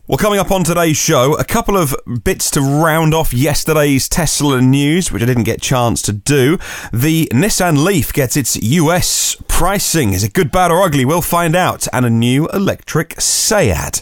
Well, coming up on today's show, a couple of bits to round off yesterday's Tesla news, which I didn't get a chance to do. The Nissan Leaf gets its US pricing. Is it good, bad or ugly? We'll find out. And a new electric Sedan.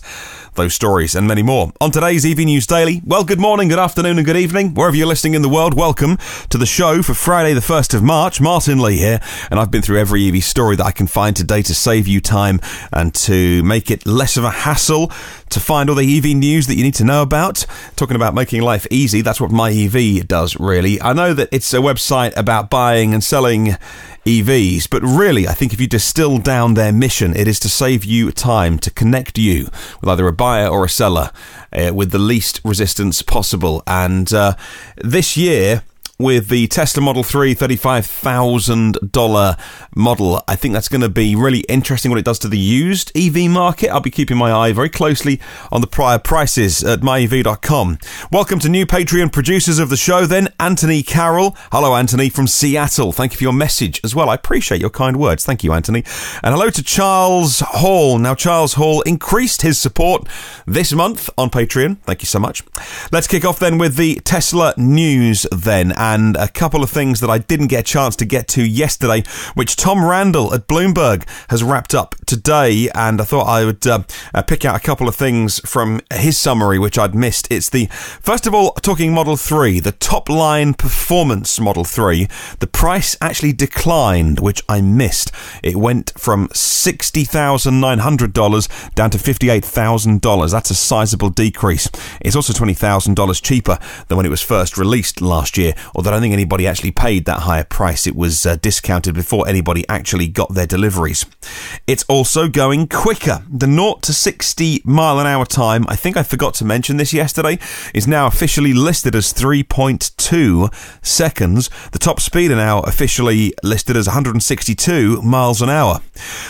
Those stories and many more on today's EV News Daily. Well, good morning, good afternoon and good evening. Wherever you're listening in the world, welcome to the show for Friday the 1st of March. Martyn Lee here, and I've been through every EV story that I can find today to save you time and to make it less of a hassle to find all the EV news that you need to know about. Talking about making life easy, that's what My EV does, really. I know that it's a website about buying and selling EVs, but really I think if you distill down their mission, it is to save you time, to connect you with either a buyer or a seller with the least resistance possible. And this year, with the Tesla Model 3 $35,000 model, I think that's going to be really interesting what it does to the used EV market. I'll be keeping my eye very closely on the prior prices at myev.com. Welcome to new Patreon producers of the show then, Anthony Carroll. Hello, Anthony from Seattle. Thank you for your message as well. I appreciate your kind words. Thank you, Anthony. And hello to Charles Hall. Now, Charles Hall increased his support this month on Patreon. Thank you so much. Let's kick off then with the Tesla news then. And a couple of things that I didn't get a chance to get to yesterday, which Tom Randall at Bloomberg has wrapped up today. And I thought I would pick out a couple of things from his summary, which I'd missed. It's the, first of all, talking Model 3, the top line performance Model 3. The price actually declined, which I missed. It went from $60,900 down to $58,000. That's a sizable decrease. It's also $20,000 cheaper than when it was first released last year. Although I don't think anybody actually paid that higher price. It was discounted before anybody actually got their deliveries. It's also going quicker. The 0 to 60 mile an hour time, I think I forgot to mention this yesterday, is now officially listed as 3.2 seconds. The top speed are now officially listed as 162 miles an hour.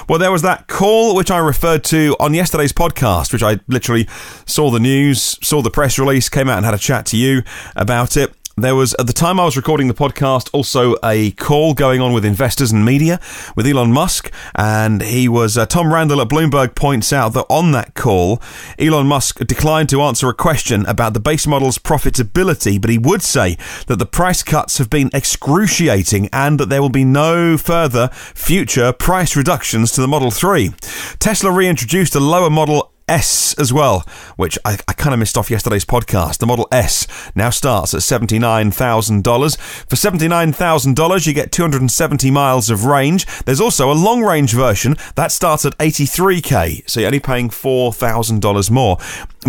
Well, there was that call which I referred to on yesterday's podcast, which I literally saw the news, saw the press release, came out and had a chat to you about it. There was, at the time I was recording the podcast, also a call going on with investors and media with Elon Musk, and he was, Tom Randall at Bloomberg points out that on that call, Elon Musk declined to answer a question about the base model's profitability, but he would say that the price cuts have been excruciating and that there will be no further future price reductions to the Model 3. Tesla reintroduced a lower Model S as well, which I kind of missed off yesterday's podcast. The Model S now starts at $79,000. For $79,000, you get 270 miles of range. There's also a long-range version that starts at $83K, so you're only paying $4,000 more,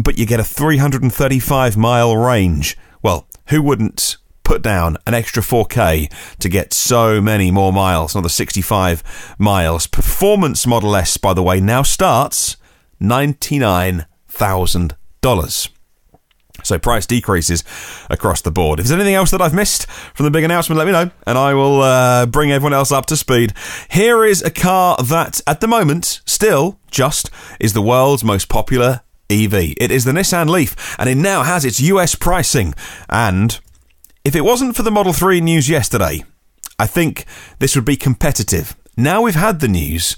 but you get a 335-mile range. Well, who wouldn't put down an extra 4K to get so many more miles, another 65 miles? Performance Model S, by the way, now starts $99,000. So price decreases across the board. If there's anything else that I've missed from the big announcement, let me know, and I will bring everyone else up to speed. Here is a car that, at the moment, still just is the world's most popular EV. It is the Nissan Leaf, and it now has its US pricing. And if it wasn't for the Model 3 news yesterday, I think this would be competitive. Now we've had the news,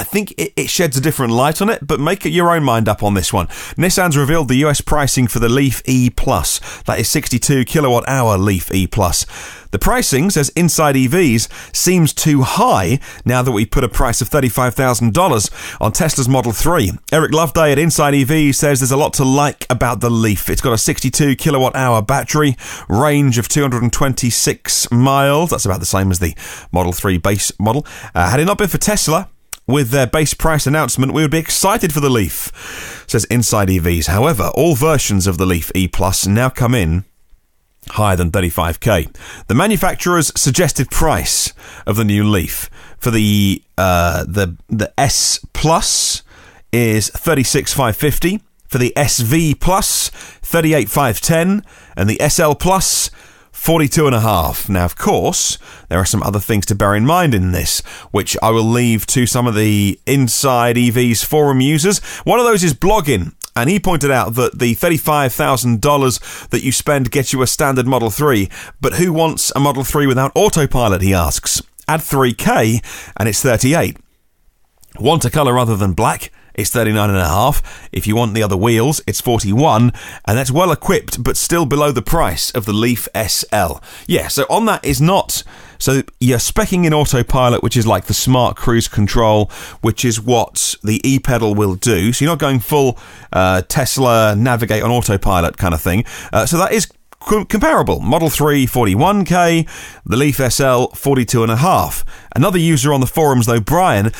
I think it sheds a different light on it, but make your own mind up on this one. Nissan's revealed the US pricing for the Leaf ePlus. That is 62 kilowatt-hour Leaf ePlus. The pricing, says Inside EVs, seems too high now that we put a price of $35,000 on Tesla's Model 3. Eric Loveday at Inside EVs says there's a lot to like about the Leaf. It's got a 62 kilowatt-hour battery, range of 226 miles. That's about the same as the Model 3 base model. Had it not been for Tesla, with their base price announcement, we would be excited for the Leaf, says Inside EVs. However, all versions of the Leaf ePlus now come in higher than $35K. The manufacturer's suggested price of the new Leaf for the S Plus is $36,550. For the SV Plus, $38,510, and the SL Plus, $42.5. Now, of course, there are some other things to bear in mind in this, which I will leave to some of the Inside EVs forum users. One of those is Blogging, and he pointed out that the $35,000 that you spend gets you a standard Model 3, but who wants a Model 3 without autopilot, he asks. Add $3K, and it's $38. Want a colour other than black? it's 39.5. If you want the other wheels, it's 41, and that's well equipped, but still below the price of the Leaf SL. Yeah, so on that is not... So you're speccing in autopilot, which is like the smart cruise control, which is what the e-pedal will do. So you're not going full Tesla navigate on autopilot kind of thing. So that is comparable. Model 3, 41k, the Leaf SL, 42.5. Another user on the forums, though, Brian,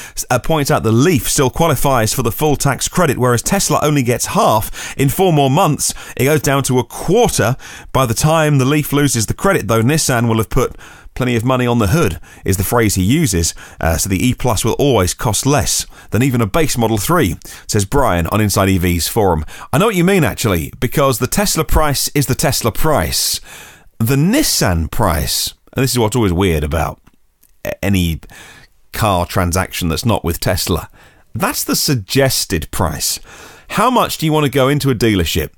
points out the Leaf still qualifies for the full tax credit, whereas Tesla only gets half. In 4 more months, it goes down to a quarter. By the time the Leaf loses the credit, though, Nissan will have put plenty of money on the hood, is the phrase he uses. So the ePlus will always cost less than even a base Model 3, says Brian on Inside EV's forum. I know what you mean, actually, because the Tesla price is the Tesla price. The Nissan price, and this is what's always weird about any car transaction that's not with Tesla, that's the suggested price. How much do you want to go into a dealership,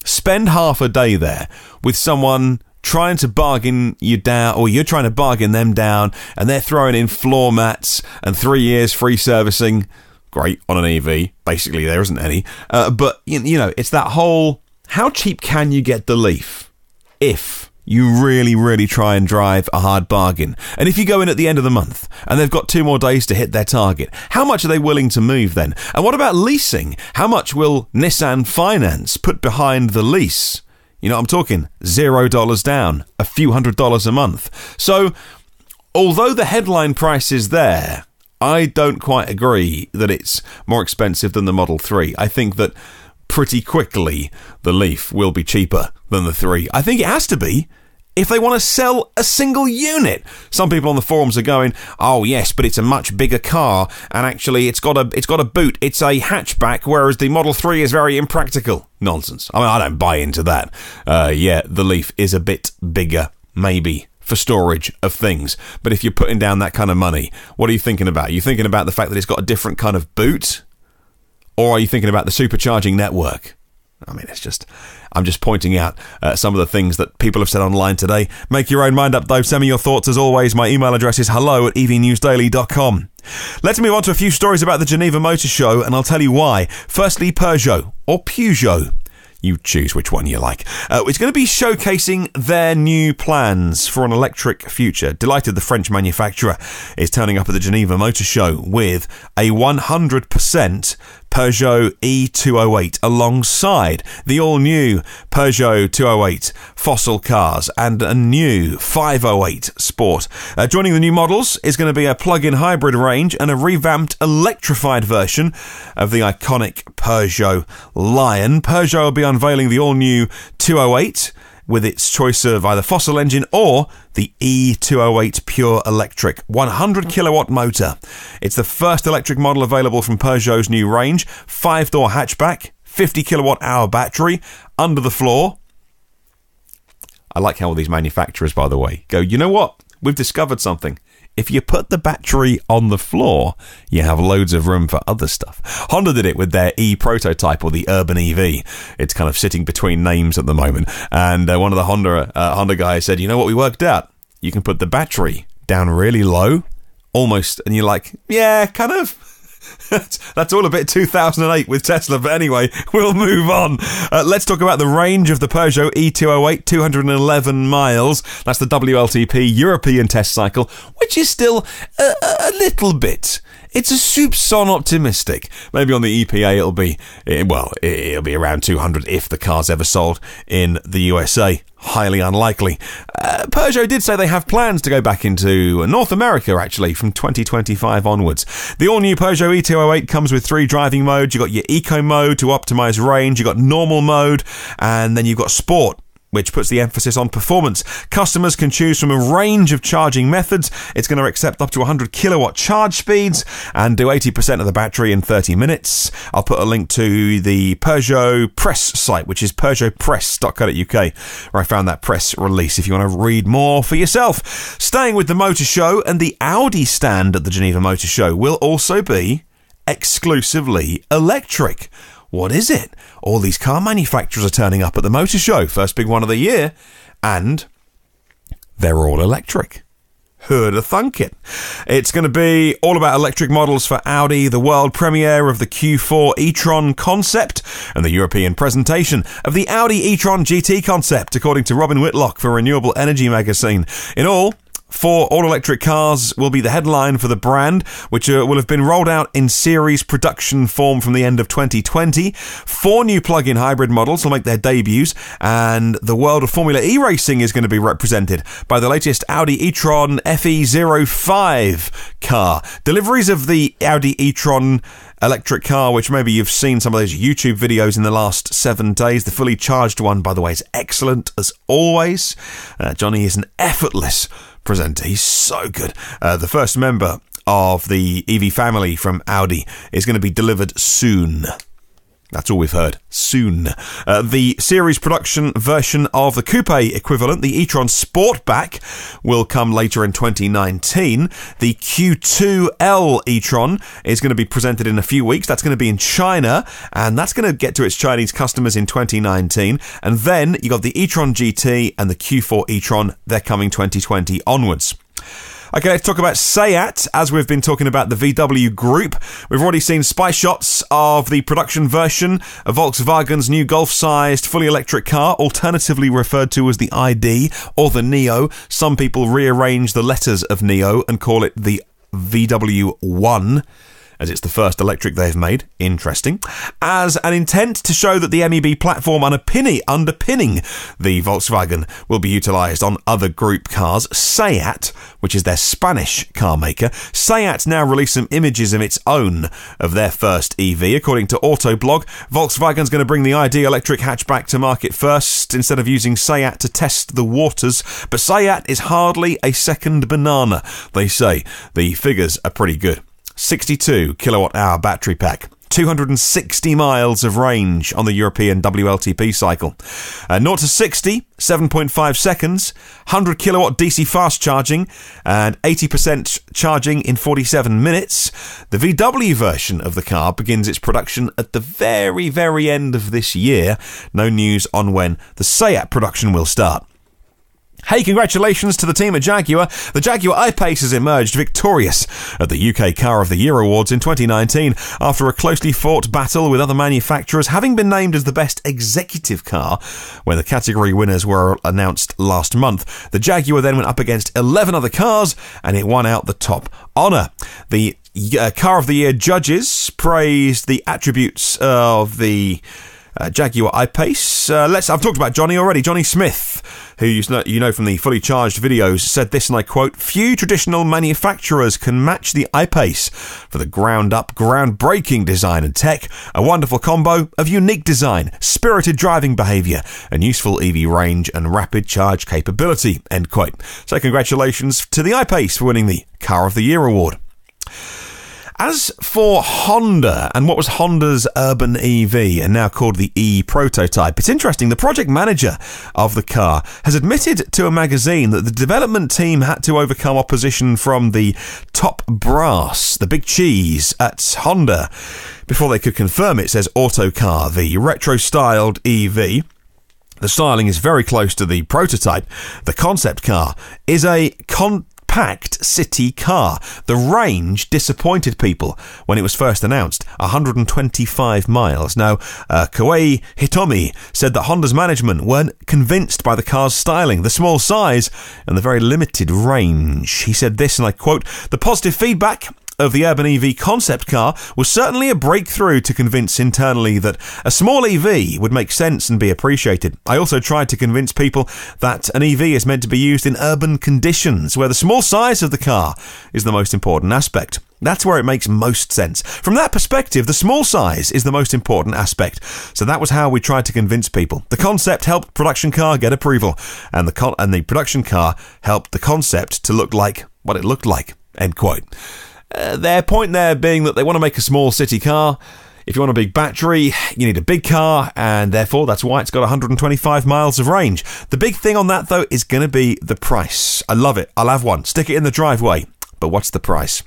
spend half a day there with someone trying to bargain you down, or you're trying to bargain them down, and they're throwing in floor mats and 3 years free servicing? Great on an EV. Basically, there isn't any. But, you know, it's that whole, how cheap can you get the Leaf if you really, really try and drive a hard bargain? And if you go in at the end of the month and they've got 2 more days to hit their target, how much are they willing to move then? And what about leasing? How much will Nissan Finance put behind the lease? You know, I'm talking $0 down, a few $100s a month. So, although the headline price is there, I don't quite agree that it's more expensive than the Model 3. I think that pretty quickly the Leaf will be cheaper than the 3. I think it has to be if they want to sell a single unit. Some people on the forums are going, oh yes, but it's a much bigger car, and actually it's got a boot, it's a hatchback, whereas the Model 3 is very impractical. Nonsense. I mean, I don't buy into that. Yeah, the Leaf is a bit bigger, maybe, for storage of things. But if you're putting down that kind of money, what are you thinking about? Are you thinking about the fact that it's got a different kind of boot? Or are you thinking about the supercharging network? I mean, I'm just pointing out some of the things that people have said online today. Make your own mind up, though. Send me your thoughts as always. My email address is hello@evnewsdaily.com. Let's move on to a few stories about the Geneva Motor Show, and I'll tell you why. Firstly, Peugeot, or Peugeot. You choose which one you like. It's going to be showcasing their new plans for an electric future. Delighted the French manufacturer is turning up at the Geneva Motor Show with a 100% Peugeot E208 alongside the all-new Peugeot 208 fossil cars and a new 508 Sport. Joining the new models is going to be a plug-in hybrid range and a revamped electrified version of the iconic Peugeot Lion. Peugeot will be unveiling the all-new 208 with its choice of either fossil engine or the E208 pure electric 100 kilowatt motor. It's the first electric model available from Peugeot's new range. 5-door hatchback, 50 kilowatt hour battery, under the floor. I like how all these manufacturers, by the way, go, you know what? We've discovered something. If you put the battery on the floor, you have loads of room for other stuff. Honda did it with their e-prototype, or the Urban EV. It's kind of sitting between names at the moment. And one of the Honda guys said, you know what we worked out? You can put the battery down really low, almost, and you're like, yeah, kind of. That's all a bit 2008 with Tesla, but anyway, we'll move on. Let's talk about the range of the Peugeot E208, 211 miles. That's the WLTP European test cycle, which is still a little bit. It's a soupçon optimistic. Maybe on the EPA it'll be around 200 if the car's ever sold in the USA. Highly unlikely. Peugeot did say they have plans to go back into North America, actually, from 2025 onwards. The all-new Peugeot E208 comes with 3 driving modes. You've got your Eco mode to optimise range. You've got normal mode, and then you've got Sport, which puts the emphasis on performance. Customers can choose from a range of charging methods. It's going to accept up to 100 kilowatt charge speeds and do 80% of the battery in 30 minutes. I'll put a link to the Peugeot press site, which is peugeotpress.co.uk, where I found that press release if you want to read more for yourself. Staying with the motor show, and the Audi stand at the Geneva Motor Show will also be exclusively electric. What is it? All these car manufacturers are turning up at the motor show, first big one of the year, and they're all electric. Who'd have thunk it? It's going to be all about electric models for Audi, the world premiere of the Q4 e-tron concept, and the European presentation of the Audi e-tron GT concept, according to Robin Whitlock for Renewable Energy magazine. In all, 4 all-electric cars will be the headline for the brand, which will have been rolled out in series production form from the end of 2020. 4 new plug-in hybrid models will make their debuts, and the world of Formula E racing is going to be represented by the latest Audi e-tron FE05 car. Deliveries of the Audi e-tron electric car, which maybe you've seen some of those YouTube videos in the last 7 days. The fully charged one, by the way, is excellent as always. Johnny is an effortless presenter. He's so good. The first member of the EV family from Audi is going to be delivered soon. That's all we've heard. Soon. The series production version of the coupe equivalent, the e-tron Sportback, will come later in 2019. The Q2L e-tron is going to be presented in a few weeks. That's going to be in China, and that's going to get to its Chinese customers in 2019. And then you got the e-tron GT and the Q4 e-tron. They're coming 2020 onwards. Okay, let's talk about SEAT. As we've been talking about the VW Group, we've already seen spy shots of the production version of Volkswagen's new Golf-sized fully electric car, alternatively referred to as the ID or the Neo. Some people rearrange the letters of Neo and call it the VW 1. As it's the first electric they've made. Interesting. As an intent to show that the MEB platform underpinning the Volkswagen will be utilised on other group cars, SEAT, which is their Spanish car maker, SEAT now released some images of its own of their first EV. According to Autoblog, Volkswagen's going to bring the ID electric hatchback to market first, instead of using SEAT to test the waters. But SEAT is hardly a second banana, they say. The figures are pretty good. 62 kilowatt-hour battery pack, 260 miles of range on the European WLTP cycle, 0 to 60, 7.5 seconds, 100 kilowatt DC fast charging, and 80% charging in 47 minutes. The VW version of the car begins its production at the very, very end of this year. No news on when the SEAT production will start. Hey, congratulations to the team at Jaguar. The Jaguar I-Pace has emerged victorious at the UK Car of the Year Awards in 2019 after a closely fought battle with other manufacturers, having been named as the best executive car when the category winners were announced last month. The Jaguar then went up against 11 other cars and it won out the top honour. The Car of the Year judges praised the attributes of the Jaguar I-Pace. I've talked about Johnny already. Johnny Smith, who you know from the fully charged videos, said this, and I quote, "Few traditional manufacturers can match the I-Pace for the ground-up, groundbreaking design and tech, a wonderful combo of unique design, spirited driving behaviour, and useful EV range and rapid charge capability," end quote. So congratulations to the I-Pace for winning the Car of the Year award. As for Honda, and what was Honda's urban EV, and now called the E-prototype, it's interesting. The project manager of the car has admitted to a magazine that the development team had to overcome opposition from the top brass, the big cheese at Honda, before they could confirm it, says Autocar, the retro-styled EV. The styling is very close to the prototype. The concept car is a compact city car. The range disappointed people when it was first announced, 125 miles. Now, Koei Hitomi said that Honda's management weren't convinced by the car's styling, the small size, and the very limited range. He said this, and I quote, "The positive feedback of the urban EV concept car was certainly a breakthrough to convince internally that a small EV would make sense and be appreciated. I also tried to convince people that an EV is meant to be used in urban conditions, where the small size of the car is the most important aspect. That's where it makes most sense. From that perspective, the small size is the most important aspect. So that was how we tried to convince people. The concept helped production car get approval, and the production car helped the concept to look like what it looked like," end quote. Their point there being that they want to make a small city car. If you want a big battery, you need a big car, and therefore that's why it's got 125 miles of range. The big thing on that, though, is going to be the price. I love it. I'll have one. Stick it in the driveway. But what's the price?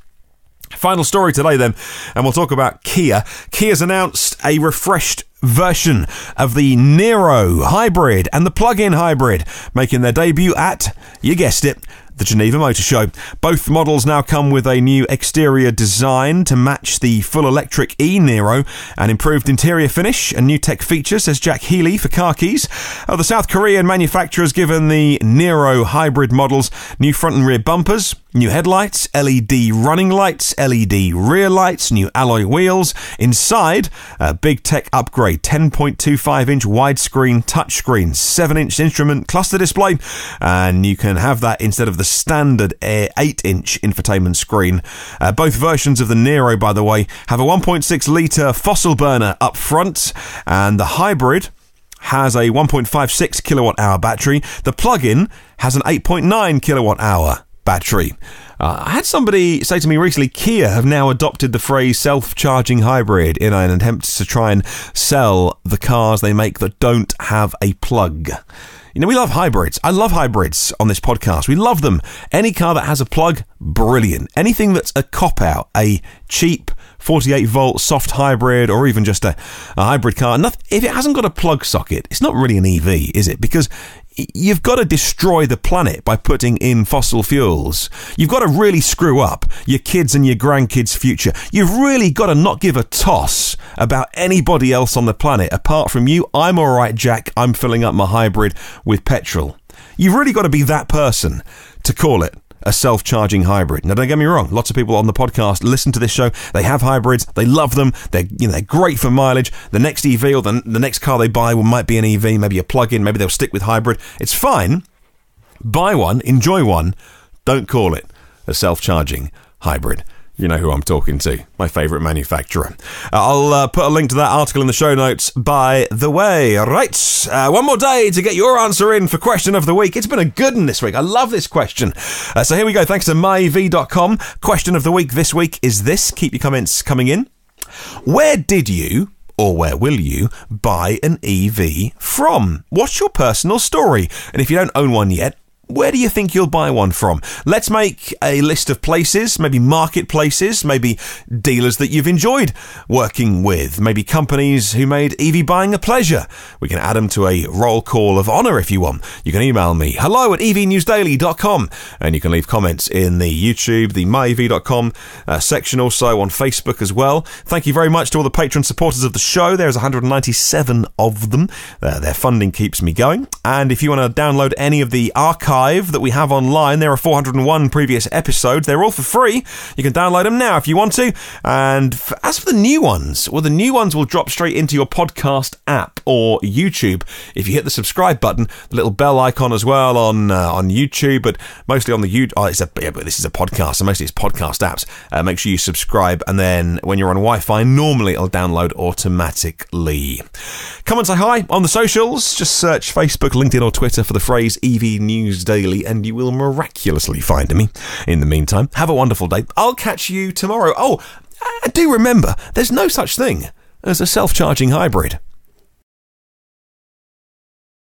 Final story today, then, and we'll talk about Kia. Kia's announced a refreshed version of the Niro hybrid and the plug-in hybrid, making their debut at, you guessed it, the Geneva Motor Show. Both models now come with a new exterior design to match the full electric e-Niro, an improved interior finish and new tech features, says Jack Healy for Car Keys. The South Korean manufacturer's given the Niro hybrid models new front and rear bumpers, new headlights, LED running lights, LED rear lights, new alloy wheels. Inside, a big tech upgrade, 10.25-inch widescreen touchscreen, 7-inch instrument cluster display, and you can have that instead of the standard 8-inch infotainment screen. Both versions of the Niro, by the way, have a 1.6-litre fossil burner up front, and the hybrid has a 1.56 kilowatt-hour battery. The plug-in has an 8.9 kilowatt-hour battery. I had somebody say to me recently, Kia have now adopted the phrase self-charging hybrid in an attempt to try and sell the cars they make that don't have a plug. You know, we love hybrids. I love hybrids on this podcast. We love them. Any car that has a plug, brilliant. Anything that's a cop-out, a cheap 48-volt soft hybrid, or even just a hybrid car, if it hasn't got a plug socket, it's not really an EV, is it? Because you've got to destroy the planet by putting in fossil fuels. You've got to really screw up your kids' and your grandkids' future. You've really got to not give a toss about anybody else on the planet. Apart from you, I'm all right, Jack. I'm filling up my hybrid with petrol. You've really got to be that person to call it a self-charging hybrid. Now, don't get me wrong. Lots of people on the podcast listen to this show. They have hybrids. They love them. They're great for mileage. The next EV or the next car they buy might be an EV, maybe a plug-in. Maybe they'll stick with hybrid. It's fine. Buy one. Enjoy one. Don't call it a self-charging hybrid. You know who I'm talking to, my favourite manufacturer. I'll put a link to that article in the show notes, by the way. Right, one more day to get your answer in for Question of the Week. It's been a good one this week. I love this question. So here we go. Thanks to myev.com. Question of the Week this week is this. Keep your comments coming in. Where did you, or where will you, buy an EV from? What's your personal story? And if you don't own one yet, where do you think you'll buy one from? Let's make a list of places, maybe marketplaces, maybe dealers that you've enjoyed working with, maybe companies who made EV buying a pleasure. We can add them to a roll call of honour if you want. You can email me, hello@evnewsdaily.com, and you can leave comments in the YouTube, the myev.com section, also on Facebook as well. Thank you very much to all the patron supporters of the show. There's 197 of them. Their funding keeps me going. And if you want to download any of the archive that we have online, there are 401 previous episodes. They're all for free. You can download them now if you want to. And as for the new ones, well, the new ones will drop straight into your podcast app or YouTube if you hit the subscribe button, the little bell icon as well on YouTube, but mostly on the YouTube. But this is a podcast, so mostly it's podcast apps. Make sure you subscribe, and then when you're on Wi-Fi, normally it'll download automatically. Come and say hi on the socials. Just search Facebook, LinkedIn, or Twitter for the phrase EV News Daily, and you will miraculously find me. In the meantime, have a wonderful day. I'll catch you tomorrow. Oh, do remember, there's no such thing as a self-charging hybrid.